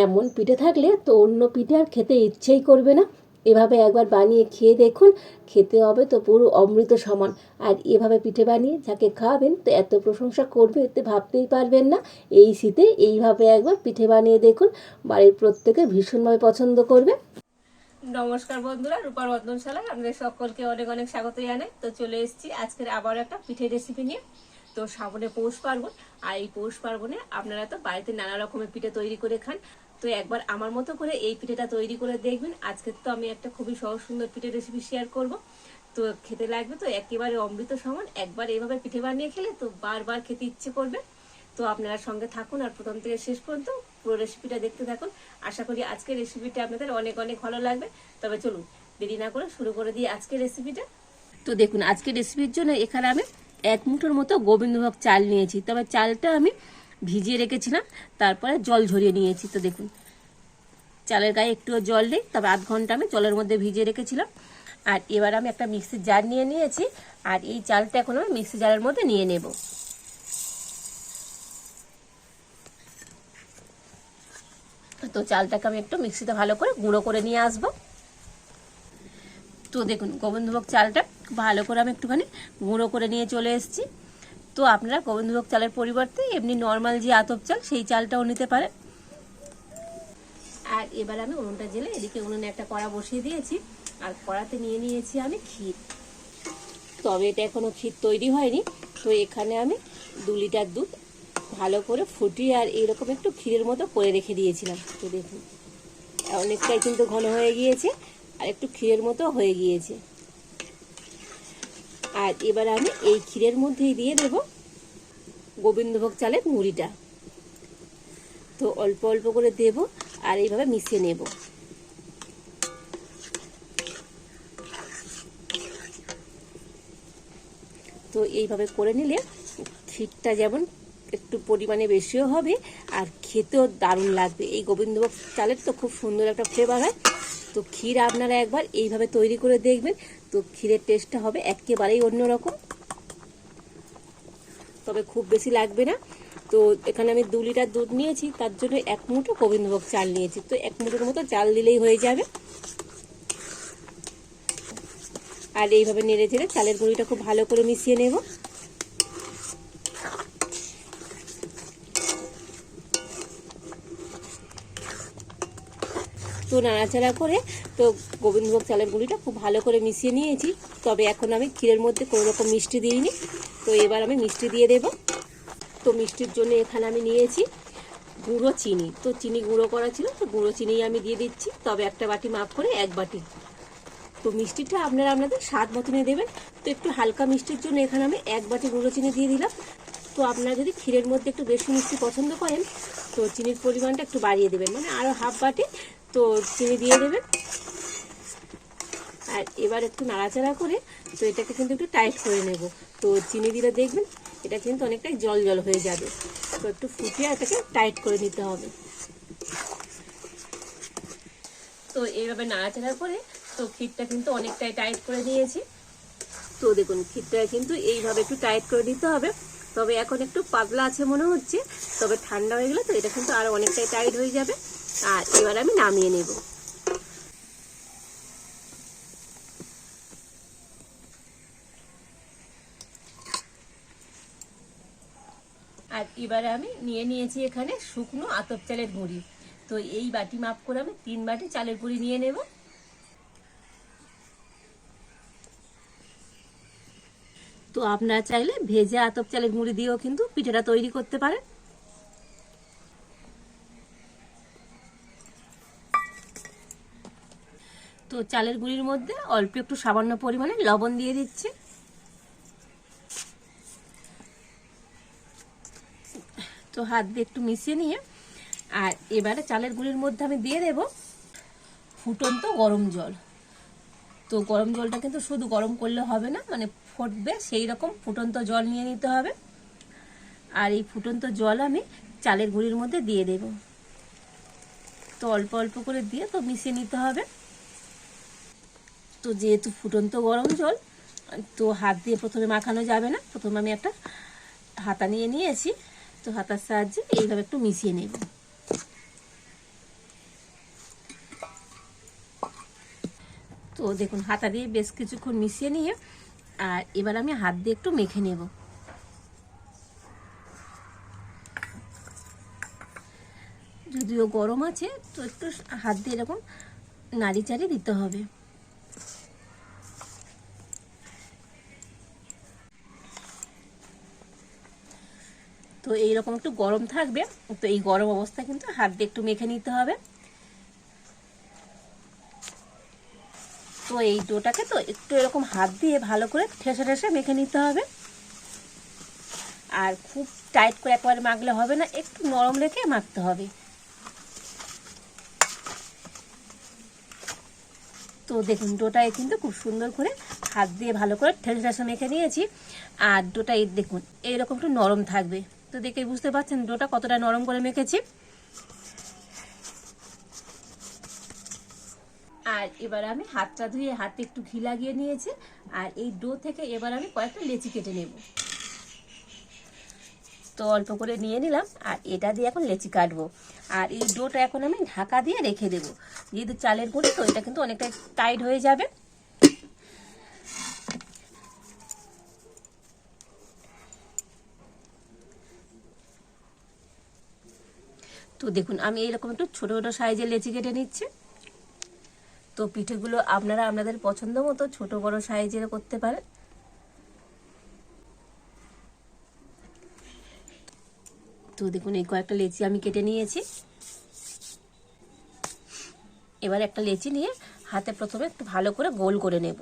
এমন পিঠে থাকলে তো অন্য পিঠে আর খেতে ইচ্ছেই করবে না। এভাবে একবার বানিয়ে খেয়ে দেখুন, খেতে হবে তো পুরো অমৃত সমান। আর এভাবে পিঠে বানিয়ে যাকে খাওয়াবেন তো এত প্রশংসা করবে, এতে ভাবতেই পারবেন না। এই শীতে এইভাবে একবার পিঠে বানিয়ে দেখুন, বাড়ির প্রত্যেকে ভীষণভাবে পছন্দ করবে। নমস্কার বন্ধুরা, রূপার রন্ধনশালায় আপনাদের সকলকে অনেক অনেক স্বাগত জানাই। তো চলে এসেছি আজকের আবার একটা পিঠে রেসিপি নিয়ে। তো সামনে পৌষ পার্বণ, আর এই পৌষ পার্বণে আপনারা তো বাড়িতে নানা রকমের পিঠে তৈরি করে খান। তো একবার আমার মতো করে এই পিঠেটা তৈরি করে দেখবেন। আজকে তো আমি একটা খুবই সহজ সুন্দর পিঠে রেসিপি শেয়ার করব। তো খেতে লাগবে তো একেবারে অমৃত সমান। একবার এইভাবে পিঠে বানিয়ে খেলে তো বারবার খেতে ইচ্ছে করবে। তো আপনারা সঙ্গে থাকুন আর প্রথম থেকে শেষ পর্যন্ত পুরো রেসিপিটা দেখতে থাকুন। আশা করি আজকের রেসিপিটা আপনাদের অনেক অনেক ভালো লাগবে। তবে চলুন দেরি না করে শুরু করে দিই আজকের রেসিপিটা। তো দেখুন, আজকের রেসিপির জন্য এখানে আমি 1 মুঠোর মতো গোবিন্দভোগ চাল নিয়েছি। তবে চালটা আমি ভিজিয়ে রেখেছিলাম, তারপরে জল ঝরিয়ে নিয়েছি। তো দেখুন, চালের গায়ে একটুও জল নেই, তবে আধ ঘন্টা আমি জলের মধ্যে ভিজিয়ে রেখেছিলাম। আর এবার আমি একটা মিক্সির জার নিয়ে নিয়েছি, আর এই চালটা এখন আমি মিক্সি জারের মধ্যে নিয়ে নেব। তো চালটাকে আমি একটু মিক্সিতে ভালো করে গুঁড়ো করে নিয়ে আসবো। তো দেখুন, গোবিন্দভোগ চালটা ভালো করে আমি একটুখানি গুঁড়ো করে নিয়ে চলে এসেছি। তো আপনারা গোবিন্দভোগ চালের পরিবর্তে এমনি নর্মাল যে আতপ চাল সেই চালটাও নিতে পারেন। আর এবার আমি উনুনটা জেলে এদিকে উনুনে একটা কড়া বসিয়ে দিয়েছি, আর কড়াতে নিয়ে নিয়েছি আমি ক্ষীর। তবে এটা এখনো ক্ষীর তৈরি হয়নি। তো এখানে আমি 2 লিটার দুধ ভালো করে ফুটিয়ে আর এইরকম একটু ক্ষীরের মতো করে রেখে দিয়েছিলাম। তো দেখুন, অনেকটাই কিন্তু ঘন হয়ে গিয়েছে, আর একটু ক্ষীরের মতো হয়ে গিয়েছে। আর এবার আমি এই ক্ষীরের মধ্যেই দিয়ে দেব গোবিন্দভোগ চালের মুড়িটা। তো অল্প অল্প করে দেব আর এইভাবে মিশিয়ে নেব। তো এইভাবে করে নিলে ক্ষীরটা যেমন একটু পরিমাণে বেশিও হবে, আর খেতেও দারুণ লাগবে। এই গোবিন্দভোগ চালের তো খুব সুন্দর একটা ফ্লেভার হয়। তো ক্ষীর আপনারা একবার এইভাবে তৈরি করে দেখবেন, তো ক্ষীরের টেস্টটা হবে একেবারেই অন্যরকম। তবে খুব বেশি লাগবে না। তো এখানে আমি 2 লিটার দুধ নিয়েছি, তার জন্য 1 মুঠো গোবিন্দভোগ চাল নিয়েছি। তো 1 মুঠোর মতো চাল দিলেই হয়ে যাবে। আর এইভাবে নেড়ে চেড়ে চালের গুঁড়িটা খুব ভালো করে মিশিয়ে নেব। তো নাড়াচাড়া করে তো গোবিন্দভোগ চালের গুঁড়িটা খুব ভালো করে মিশিয়ে নিয়েছি। তবে এখন আমি ক্ষীরের মধ্যে কোনো রকম মিষ্টি দিইনি। তো এবার আমি মিষ্টি দিয়ে দেব। তো মিষ্টির জন্য এখানে আমি নিয়েছি গুঁড়ো চিনি। তো চিনি গুঁড়ো করা ছিল, তো গুঁড়ো চিনি আমি দিয়ে দিচ্ছি। তবে একটা বাটি মাপ করে 1 বাটি। তো মিষ্টিটা আপনারা আপনাদের স্বাদ মতনই দেবেন। তো একটু হালকা মিষ্টির জন্য এখানে আমি 1 বাটি গুঁড়ো চিনি দিয়ে দিলাম। তো আপনারা যদি ক্ষীরের মধ্যে একটু বেশি মিষ্টি পছন্দ করেন তো চিনির পরিমাণটা একটু বাড়িয়ে দেবেন, মানে আরও হাফ বাটি তো চিনি দিয়ে দেবেন। আর এবার একটু নাড়াচাড়া করে তো এটাকে কিন্তু একটু টাইট করে নেব। তো চিনি দিলে দেখবেন এটা কিন্তু অনেকটাই জল জল হয়ে যাবে। তো একটু ফুটিয়ে এটাকে টাইট করে নিতে হবে। তো এইভাবে নাড়াচাড়া করে তো ক্ষীরটা কিন্তু অনেকটাই টাইট করে নিয়েছি। তো দেখুন, ক্ষীরটা কিন্তু এইভাবে একটু টাইট করে দিতে হবে। তবে এখন একটু পাতলা আছে মনে হচ্ছে, তবে ঠান্ডা হয়ে গেলে তো এটা কিন্তু আরো অনেকটাই টাইট হয়ে যাবে। আর এবার আমি নামিয়ে নেব। আর এবারে আমি নিয়ে নিয়েছি এখানে শুকনো আতপ চালের গুঁড়ি। তো এই বাটি মাপ করে আমি 3 বাটি চালের গুঁড়ি নিয়ে নেব। তো আপনারা চাইলে ভেজে আতপ চালের গুঁড়ি দিয়েও কিন্তু পিঠাটা তৈরি করতে পারেন। তো চালের গুঁড়ির মধ্যে অল্প একটু সামান্য পরিমাণে লবণ দিয়ে দিচ্ছি। তো হাত দিয়ে একটু মিশিয়ে নিয়ে আর এবারে চালের গুঁড়ির মধ্যে আমি দিয়ে দেব ফুটন্ত গরম জল। তো গরম জলটা কিন্তু শুধু গরম করলে হবে না, মানে ফুটবে সেই রকম ফুটন্ত জল নিয়ে নিতে হবে। আর এই ফুটন্ত জল আমি চালের গুঁড়ির মধ্যে দিয়ে দেব। তো অল্প অল্প করে দিয়ে তো মিশিয়ে নিতে হবে। তো যেহেতু ফুটন্ত গরম জল, তো হাত দিয়ে প্রথমে মাখানো যাবে না। প্রথমে আমি একটা হাতা নিয়ে নিয়েছি, তো হাতার সাহায্যে এইভাবে একটু মিশিয়ে নেব। তো দেখুন হাতা দিয়ে বেশ কিছুক্ষণ মিশিয়ে নিয়ে আর এবার আমি হাত দিয়ে একটু মেখে নেব। যদিও গরম আছে তো একটু হাত দিয়ে এরকম নাড়ি চাড়ি দিতে হবে। তো এইরকম একটু গরম থাকবে, তো এই গরম অবস্থায় কিন্তু হাত দিয়ে একটু মেখে নিতে হবে। তো এই ডোটাকে তো একটু এরকম হাত দিয়ে ভালো করে ঠেসে ঠেসে মেখে নিতে হবে। আর খুব টাইট করে একবারে মাখলে হবে না, একটু নরম রেখে মাখতে হবে। তো দেখুন ডোটায় কিন্তু খুব সুন্দর করে হাত দিয়ে ভালো করে ঠেসে ঠেসে মেখে নিয়েছি। আর ডোটা এই দেখুন এইরকম একটু নরম থাকবে। তো দেখে বুঝতে পারছেন ডোটা কতটা নরম করে মেখেছি। আর এবার আমি হাতটা ধুয়ে হাতে একটু ঘি লাগিয়ে নিয়েছি। আর এই ডো থেকে এবার আমি কয়েকটা লেচি কেটে নেব। তো অল্প করে নিয়ে নিলাম আর এটা দিয়ে এখন লেচি কাটবো। আর এই ডোটা এখন আমি ঢাকা দিয়ে রেখে দেবো, যেহেতু চালের গুঁড়ি তো এটা কিন্তু অনেকটা টাইট হয়ে যাবে। তো দেখুন আমি এইরকম একটু ছোটো ছোটো সাইজের লেচি কেটে নিচ্ছি। তো পিঠেগুলো আপনারা আপনাদের পছন্দ মতো ছোটো বড়ো সাইজের করতে পারেন। তো দেখুন এই কয়েকটা লেচি আমি কেটে নিয়েছি। এবার একটা লেচি নিয়ে হাতে প্রথমে একটু ভালো করে গোল করে নেব।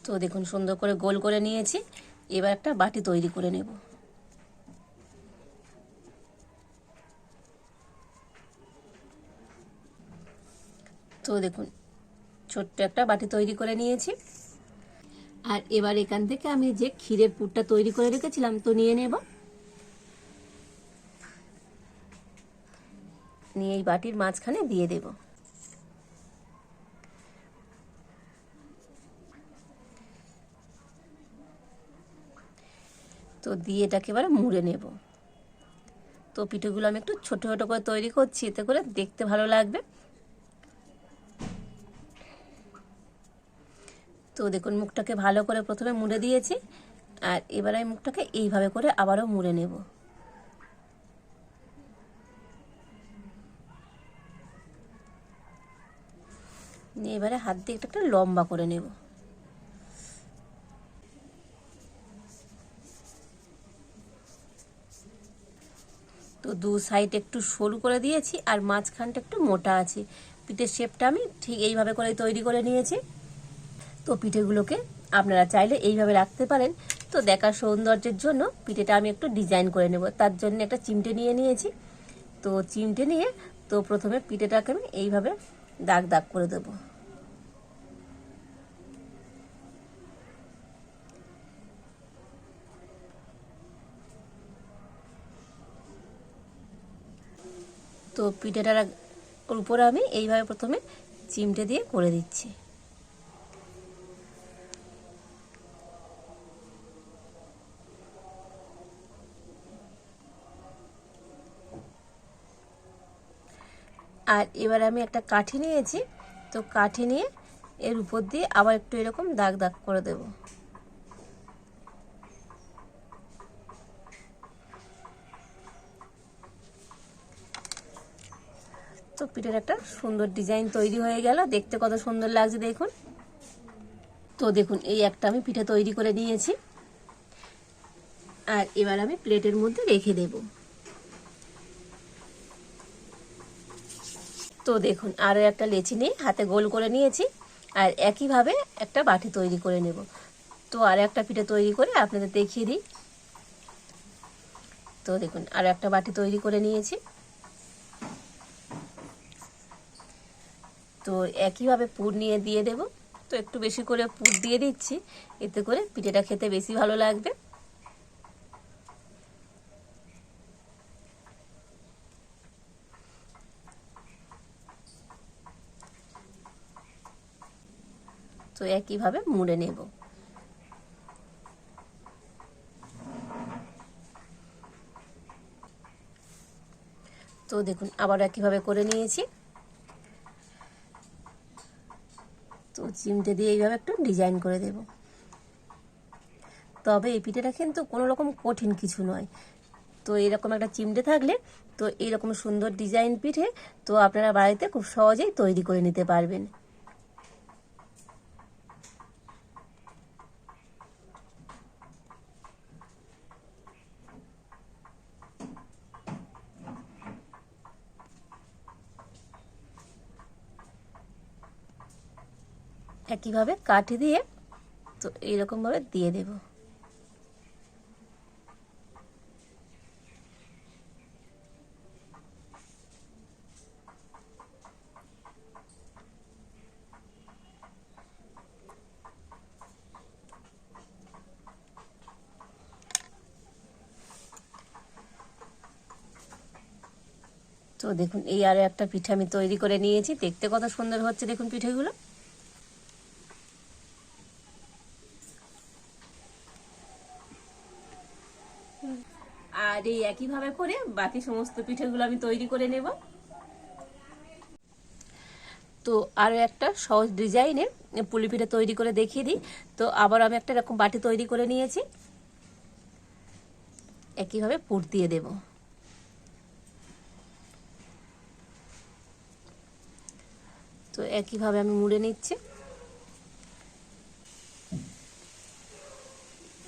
তো দেখুন সুন্দর করে গোল করে নিয়েছি। এবার একটা বাটি তৈরি করে নেব। তো দেখুন ছোট্ট একটা বাটি তৈরি করে নিয়েছি। আর এবার এখান থেকে আমি যে ক্ষীরের পুরটা তৈরি করে রেখেছিলাম তো নিয়ে নেব। নিয়ে এই বাটির মাঝখানে দিয়ে দেব। তো দিয়ে এটাকে এবার মুড়ে নেব। তো পিঠেগুলো আমি একটু ছোট ছোট করে তৈরি করছি, এতে করে দেখতে ভালো লাগবে। তো দেখুন মুখটাকে ভালো করে প্রথমে মুড়ে দিয়েছি। আর এবার আমি মুখটাকে এইভাবে করে আবারও মুড়ে নেব। এবারে হাত দিয়ে একটা লম্বা করে নেব। তো দু সাইড একটু সরু করে দিয়েছি আর মাঝখানটা একটু মোটা আছে। পিঠের শেপটা আমি ঠিক এইভাবে করে তৈরি করে নিয়েছি। তো পিঠেগুলোকে আপনারা চাইলে এইভাবে রাখতে পারেন। তো দেখার সৌন্দর্যের জন্য পিঠেটা আমি একটু ডিজাইন করে নেব, তার জন্য একটা চিমটে নিয়ে নিয়েছি। তো চিমটে নিয়ে তো প্রথমে পিঠেটাকে আমি এইভাবে দাগ দাগ করে দেব। তো পিঠেটার উপরে আমি এইভাবে প্রথমে চিমটে দিয়ে করে দিচ্ছি। আর এবার আমি একটা কাঠি নিয়েছি। তো কাঠি নিয়ে এর উপর দিয়ে আবার একটু এরকম দাগ দাগ করে দেব। তো পিঠের একটা সুন্দর ডিজাইন তৈরি হয়ে গেল, দেখতে কত সুন্দর লাগছে দেখুন। তো দেখুন এই একটা আমি পিঠে তৈরি করে নিয়েছি। আর এবার আমি প্লেটের মধ্যে রেখে দেব। তো দেখুন আরও একটা লেচি নিয়ে হাতে গোল করে নিয়েছি। আর একইভাবে একটা বাটি তৈরি করে নেব। তো আর একটা পিঠে তৈরি করে আপনাদের দেখিয়ে দিই। তো দেখুন আর একটা বাটি তৈরি করে নিয়েছি। তো একইভাবে পুর নিয়ে দিয়ে দেব। তো একটু বেশি করে পুর দিয়ে দিচ্ছি, এতে করে পিঠেটা খেতে বেশি ভালো লাগবে। তো একইভাবে মুড়ে নেব। তো দেখুন আবার একইভাবে করে নিয়েছি। তো চিমটে দিয়ে এইভাবে একটু ডিজাইন করে দেব। তবে এই পিঠেটা কিন্তু কোনো রকম কঠিন কিছু নয়। তো এরকম একটা চিমটে থাকলে তো এরকম সুন্দর ডিজাইন পিঠে তো আপনারা বাড়িতে খুব সহজেই তৈরি করে নিতে পারবেন। একইভাবে কাঠি দিয়ে তো এইরকমভাবে দিয়ে দেব। তো দেখুন এই আরো একটা পিঠে আমি তৈরি করে নিয়েছি, দেখতে কত সুন্দর হচ্ছে দেখুন পিঠেগুলো। আর এই একইভাবে করে বাকি সমস্ত পিঠেগুলো আমি তৈরি করে নেব। তো আরও একটা সহজ ডিজাইনের পুলি পিঠে তৈরি করে দেখিয়ে দিই। তো আবার আমি একটা এরকম বাটি তৈরি করে নিয়েছি, একইভাবে পুর দিয়ে দেব। তো একইভাবে আমি মুড়ে নিচ্ছি।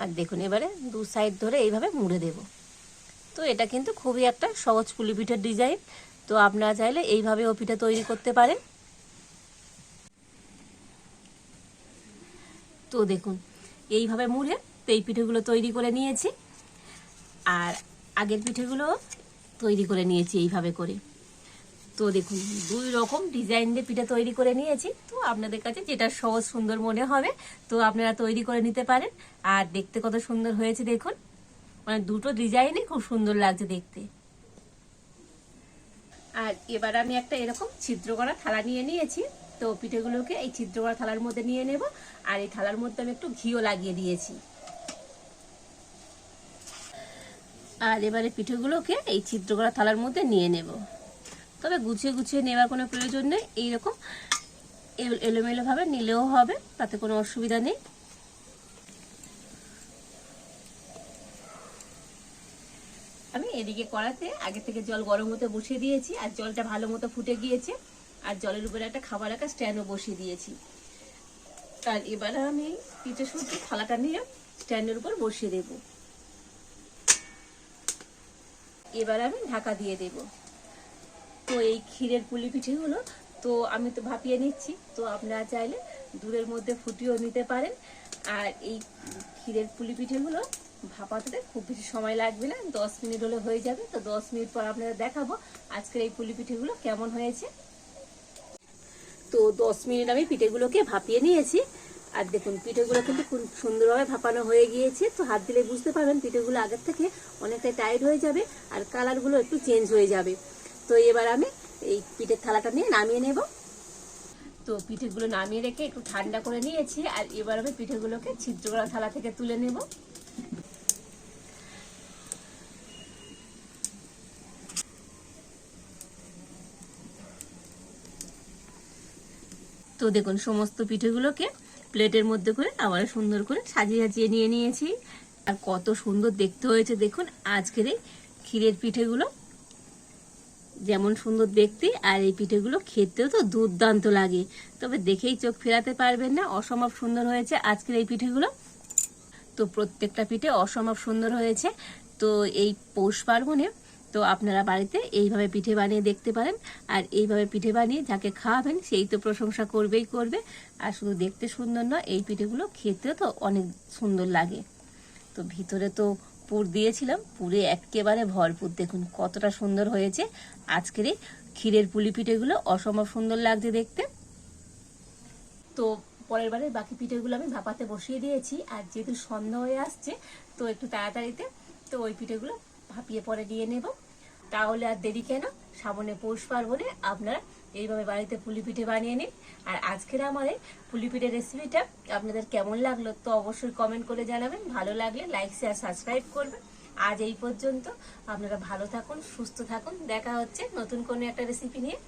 আর দেখুন এবারে দু সাইড ধরে এইভাবে মুড়ে দেব। তো এটা কিন্তু খুবই একটা সহজ পুলি পিঠের ডিজাইন। তো আপনারা চাইলে এইভাবেও পিঠে তৈরি করতে পারেন। তো দেখুন এইভাবে মুড়ে তো এই পিঠেগুলো তৈরি করে নিয়েছি। আর আগের পিঠেগুলো তৈরি করে নিয়েছি এইভাবে করে। তো দেখুন দুই রকম ডিজাইন দিয়ে পিঠে তৈরি করে নিয়েছি। তো আপনাদের কাছে যেটা সহজ সুন্দর মনে হবে তো আপনারা তৈরি করে নিতে পারেন। আর দেখতে কত সুন্দর হয়েছে দেখুন, মানে দুটো ডিজাইনই খুব সুন্দর লাগছে দেখতে। আর এবার আমি একটা এরকম ছিদ্র করা থালা নিয়ে নিয়েছি। তো পিঠেগুলোকে এই ছিদ্র করা থালার মধ্যে নিয়ে নেব। আর এই থালার মধ্যে আমি একটু ঘিও লাগিয়ে দিয়েছি। আর এবারে পিঠেগুলোকে এই ছিদ্র করা থালার মধ্যে নিয়ে নেব। তবে গুছিয়ে গুছিয়ে নেওয়ার কোনো প্রয়োজন নেই, এইরকম এলোমেলো ভাবে নিলেও হবে, তাতে কোনো অসুবিধা নেই। আমি এদিকে কড়াতে আগে থেকে জল গরম হতে বসিয়ে দিয়েছি। আর জলটা ভালো মতো ফুটে গিয়েছে। আর জলের উপরে একটা খাবার রাখা স্ট্যান্ডও বসিয়ে দিয়েছি। আর এবার আমি পিঠে সুজি থালাটা নিয়ে স্ট্যান্ডের উপর বসিয়ে দেব। এবার আমি ঢাকা দিয়ে দেব। তো এই ক্ষীরের পুলি পিঠেগুলো তো আমি তো ভাপিয়ে নিচ্ছি। তো আপনারা চাইলে দুধের মধ্যে ফুটিয়েও নিতে পারেন। আর এই ক্ষীরের পুলি পিঠেগুলো ভাপাতে খুব বেশি সময় লাগবে না, 10 মিনিট হলে হয়ে যাবে। তো 10 মিনিট পর আপনাদের দেখাবো আজকের এই পুলি পিঠেগুলো কেমন হয়েছে। তো 10 মিনিট আমি পিঠেগুলোকে ভাপিয়ে নিয়েছি। আর দেখুন পিঠেগুলো কিন্তু খুব সুন্দরভাবে ভাপানো হয়ে গিয়েছে। তো হাত দিলে বুঝতে পারবেন পিঠেগুলো আগের থেকে অনেকটাই টাইট হয়ে যাবে আর কালারগুলো একটু চেঞ্জ হয়ে যাবে। তো এবার আমি এই পিঠের থালাটা নিয়ে নামিয়ে নেব। তো পিঠেগুলো নামিয়ে রেখে একটু ঠান্ডা করে নিয়েছি। আর এবার আমি পিঠেগুলোকে ছিদ্র করা থালা থেকে তুলে নেব। তো দেখুন সমস্ত পিঠেগুলোকে প্লেটের মধ্যে করে আবার সুন্দর করে সাজিয়ে সাজিয়ে নিয়ে নিয়েছি। আর কত সুন্দর দেখতে হয়েছে দেখুন আজকের এই ক্ষীরের পিঠেগুলো, যেমন সুন্দর দেখতে আর এই পিঠেগুলো খেতেও তো দুর্দান্ত লাগে। তবে দেখেই চোখ ফেরাতে পারবেন না, অসম্ভব সুন্দর হয়েছে আজকের এই পিঠেগুলো। তো প্রত্যেকটা পিঠে অসম্ভব সুন্দর হয়েছে। তো এই পৌষ পার্বণে তো আপনারা বাড়িতে এইভাবে পিঠে বানিয়ে দেখতে পারেন। আর এইভাবে পিঠে বানিয়ে যাকে খাওয়াবেন সেই তো প্রশংসা করবেই করবে। আর শুধু দেখতে সুন্দর নয়, এই পিঠেগুলো খেতেও তো অনেক সুন্দর লাগে। তো ভিতরে তো পুর দিয়েছিলাম, পুরে একেবারে ভরপুর, দেখুন কতটা সুন্দর হয়েছে আজকের এই ক্ষীরের পুলি পিঠেগুলো, অসম্ভব সুন্দর লাগছে দেখতে। তো পরের বারের বাকি পিঠেগুলো আমি ভাপাতে বসিয়ে দিয়েছি। আর যেহেতু সন্ধ্যা হয়ে আসছে তো একটু তাড়াতাড়িতে তো ওই পিঠেগুলো ভাপিয়ে পরে নিয়ে নেব। তাহলে আর দেরি কেন, সামনে পৌষ পার্বণে আপনারা এইভাবে বাড়িতে পুলি পিঠে বানিয়ে নিন। আর আজকের আমার এই পুলি পিঠের রেসিপিটা আপনাদের কেমন লাগলো তো অবশ্যই কমেন্ট করে জানাবেন। ভালো লাগলে লাইক শেয়ার সাবস্ক্রাইব করবেন। আজ এই পর্যন্ত। আপনারা ভালো থাকুন, সুস্থ থাকুন, দেখা হচ্ছে নতুন কোনো একটা রেসিপি নিয়ে।